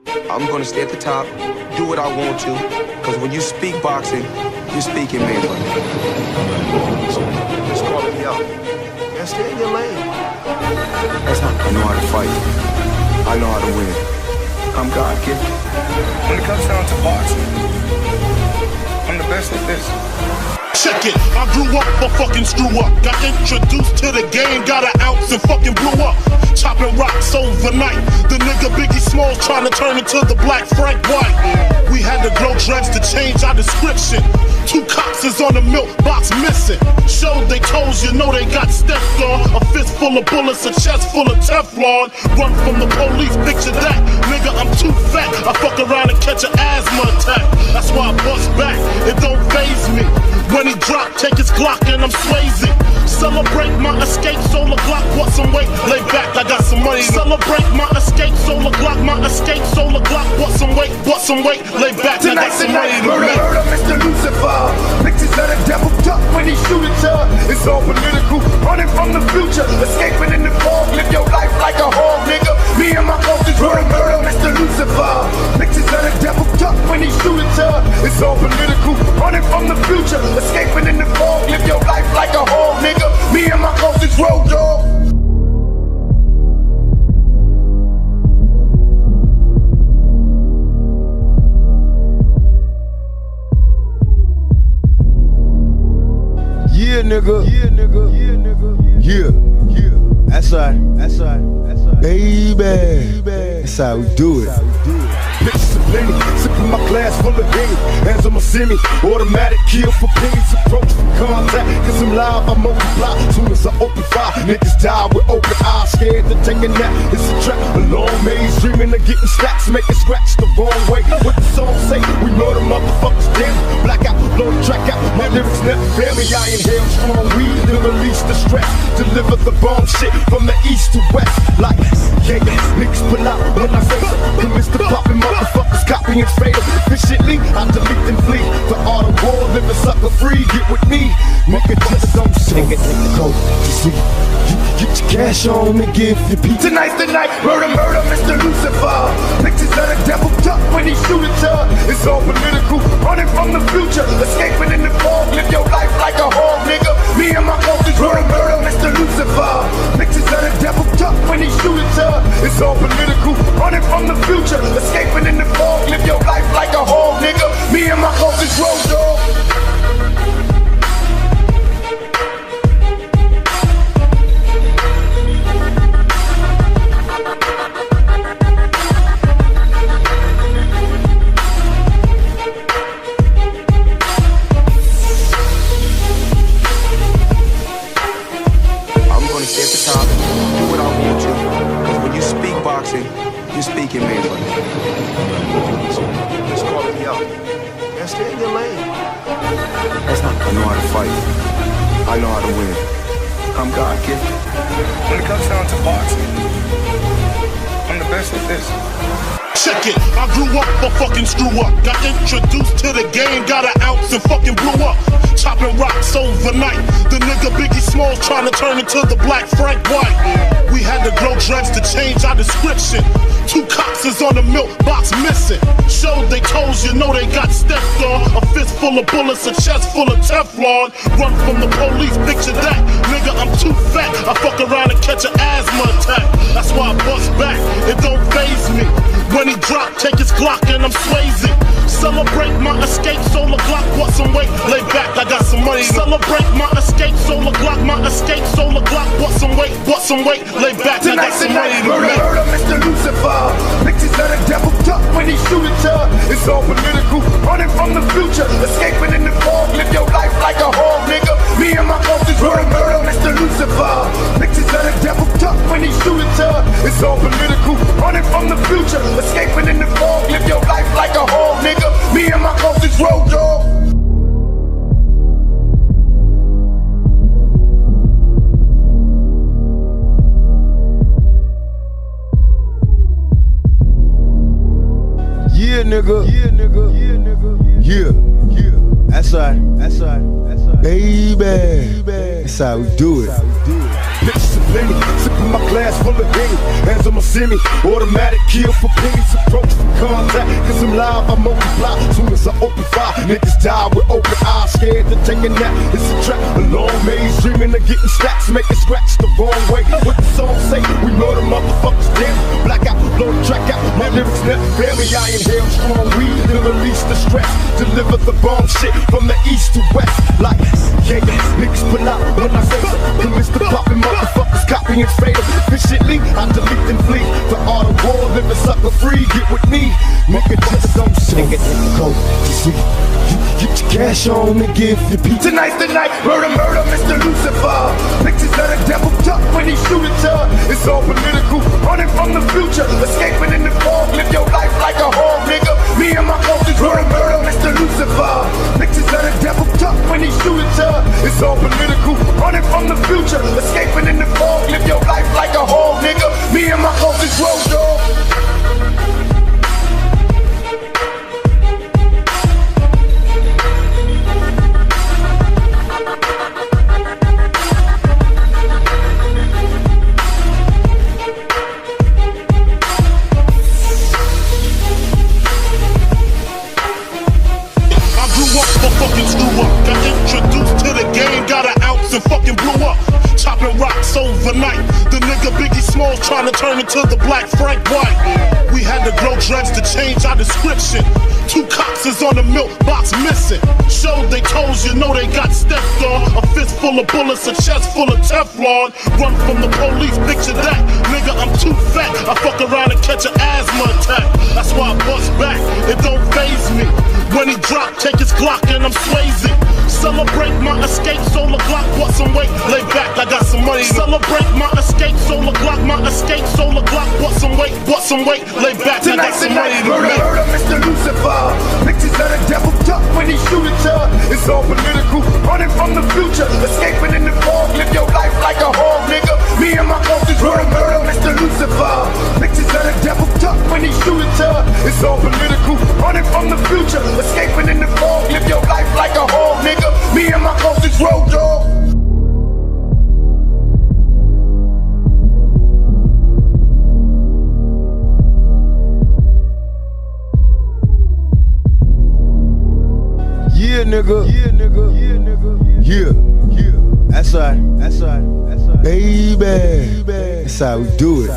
I'm gonna stay at the top, do what I want to, cause when you speak boxing, you speak in man. Just call me out. And stay in your lane. That's how I know how to fight. I know how to win. I'm God gifted. When it comes down to boxing, I'm the best at this. Check it, I grew up a fucking screw up. Got introduced to the game, got an ounce and fucking blew up. Chopping rocks overnight. The nigga Biggie Smalls trying to turn into the black Frank White. We had to grow dreads to change our description. 2 cops is on the milk box missing. Showed they toes, you know they got stepped on. A fist full of bullets, a chest full of Teflon. Run from the police, picture that. Nigga, I'm too fat. I fuck around and catch an asthma attack. That's why I bust back, it don't faze me. When he drop, take his Glock and I'm Swayze. Celebrate my escape, solar Glock, what some weight, lay back, I got some money. Celebrate my escape, solar Glock, my escape, solar Glock, what some weight, lay back, I got some money to make. Murder, Mr. Lucifer, pictures of the devil duck when he shoot at ya. It's all political, running from the future, escaping in the fog, live your life like a hog, nigga. Me and my closest murder, Mr. Lucifer, pictures of the devil duck when he shoot at ya. It's all political, running from the future, escaping in the fog, live your life like a hog, nigga. Me and my closest road dog. Yeah, nigga. Yeah, nigga. Yeah, nigga. Yeah, yeah. That's right. That's right. That's right. Baby. That's how we do it. Pictures of plenty, sipping my glass full of Henny. Hands on my semi, automatic kill for pennies. Approach for contact, cause I'm live, I multiply. Soon as I open fire, niggas die with open eyes. Scared to take a nap, it's a trap. A long maze, dreaming of getting stacks. Making scratch the wrong way. What the song say? We murder motherfuckers, damn. Blackout, blow the track out. My lyrics never fail me. I inhale strong weed to release the stress. Deliver the bomb shit from the east to west. Like, yeah, niggas pull out when I say so. Commits to popping motherfuckers, copying fatal. Efficiently, I delete and flee. The art of war, live a sucker free. Get with me, nigga, just don't sing it. Go to see. You get your cash on and give your peace. Tonight's the night, murder, Mr. Lucifer. Pictures of the devil duck when he shoot at ya. It's all political, running from the future, escaping in the fog, live your life like a hog, nigga. Me and my closest murder, Mr. Lucifer. Pictures of the devil duck when he shoot at ya. It's all political, running from the future, escaping in the fog, live your life like a hog, nigga. Me and my closest road dog. You speak in man, buddy. Just call me out. And stay in your lane. That's not I know how to fight. I know how to win. I'm God gifted. When it comes down to boxing, I'm the best at this. Check it, I grew up a fucking screw up. Got introduced to the game, got an ounce and fucking blew up. Chopping rocks overnight. The nigga Biggie Smalls trying to turn into the black Frank White. We had to grow dreads to change our description. 2 cops is on the milk box missing. Showed they toes, you know they got stepped on. A fist full of bullets, a chest full of Teflon. Run from the police, picture that. Nigga, I'm too fat. I fuck around and catch an asthma attack. That's why I bust back, it don't faze me. When he drop, take his Glock and I'm Swayze. Celebrate my escape, solar Glock, what some weight, lay back, I got some money. Celebrate my escape, solar Glock, my escape, solar Glock, what some weight, lay back, I got some money to make. Murder, Mr. Lucifer, pictures of the devil duck when he shoot at ya. It's all political, running from the future, escaping in the fog, live your life like a hog, nigga. Me and my closest murder, Mr. Lucifer, pictures of the devil duck when he shoot at ya. It's all political, running from the future, escaping in the fog, live your life like a hog, nigga. Me and my closest road dog. Yeah, nigga. Yeah, nigga. Yeah, nigga. Yeah, yeah. That's right. That's right. That's right. Baby. That's how we do it. Pictures of plenty, sipping my glass glass full of game. Hands on my semi, automatic kill for pennies. Approach for contact, cause I'm live, I multiply. Soon as I open fire, niggas die with open eyes. Scared to take a nap, it's a trap. A long maze, dreaming of getting stacks. Make it scratch the wrong way. What the song say? We murder motherfuckers, damn. Black out, blow the track out. My lyrics never fail me. I inhale strong weed to release the stress. Deliver the bomb shit from the east to west. Like, yeah, niggas pull out when I say so. The Mr. Poppin' motherfuckers copying fatal. Efficiently, I delete and flee. The art of war, live a sucker free. Get with me, nigga, just don't say it. Go, you see, you get your cash on and give your beat. Tonight's the night, murder, murder, Mr. Lucifer. Pictures of the devil duck when he shoot at ya. It's all political, running from the future, escaping in the fog. Live your life like a hog, nigga. Me and my cultures, murder, murder, Mr. Lucifer. Pictures of the devil duck when he shoot at ya. It's all political, running from the future, escaping in the fog. Live your life like a hog, nigga. Me and my cultures, road dog. Overnight, the nigga Biggie Smalls trying to turn into the Black Frank White. We had to grow dreads to change our description. 2 cops is on the milk box missing. Showed they toes, you know they got stepped on. A fist full of bullets, a chest full of Teflon. Run from the police, picture that. Nigga, I'm too fat. I fuck around and catch an asthma attack. That's why I bust back, it don't faze me. When he drop, take his Glock and I'm Swayze. Celebrate my escape, solar Glock, what some weight, lay back, I got some money. Celebrate my escape, solar Glock, my escape, solar Glock, what some weight, lay back, I got some money to make. Murder, Mr. Lucifer. Pictures of the devil duck when he shoot at ya. It's all political, running from the future, escaping in the fog. Live your life like a hog, nigga. Me and my cultures, murder, Mr. Lucifer. Pictures of the devil duck when he shoot at ya. It's all political, running from the future, escaping in the fog. Live your life like a hog, nigga. Me and my cultures, road dog. Yeah, nigga. Yeah, nigga. Yeah, nigga. Yeah, yeah. That's right. That's right. That's right. Baby. That's how we do it.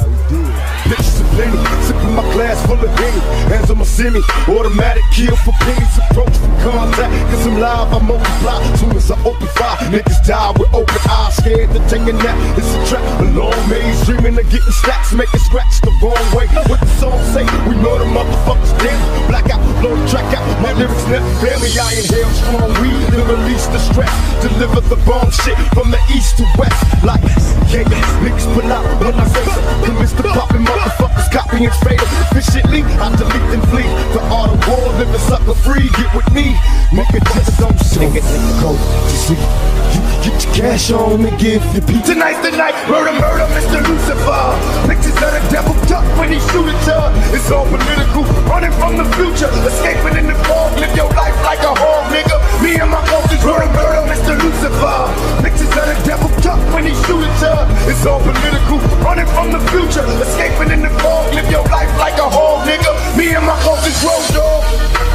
Pictures of plenty, sipping my glass full of Henny. Hands on my semi, automatic kill for pennies. Approach for contact, cause I'm live, I multiply. Soon as I open fire, niggas die with open eyes. Scared to take a nap, it's a trap. A long maze, dreaming of getting stacks. Make it scratch the wrong way. What the song say? We murder motherfuckers, damn. Black out, blow the track out. My lyrics never fail me. I inhale strong weed to release the stress. Deliver the bomb shit from the east to west. Like, yeah, niggas pull out when I say so. The Mr. Poppin' motherfuckers copying fatal. Efficiently, I delete and flee. The art of war, live a sucker free. Get with me, nigga, just don't sing it. Go, you see, you get your cash on and give your beat. Tonight's the night, murder, murder, Mr. Lucifer. Pictures of the devil duck when he shoot at ya. It's all political, running from the future, escaping in the fog. Live your life like a hog, nigga. Me and my cultures, murder, Mr. Lucifer. Pictures of the devil duck when he shoot at ya. It's all political, running from the future, escaping in the fog. Live your life like a hog, nigga. Me and my cultures, road dog.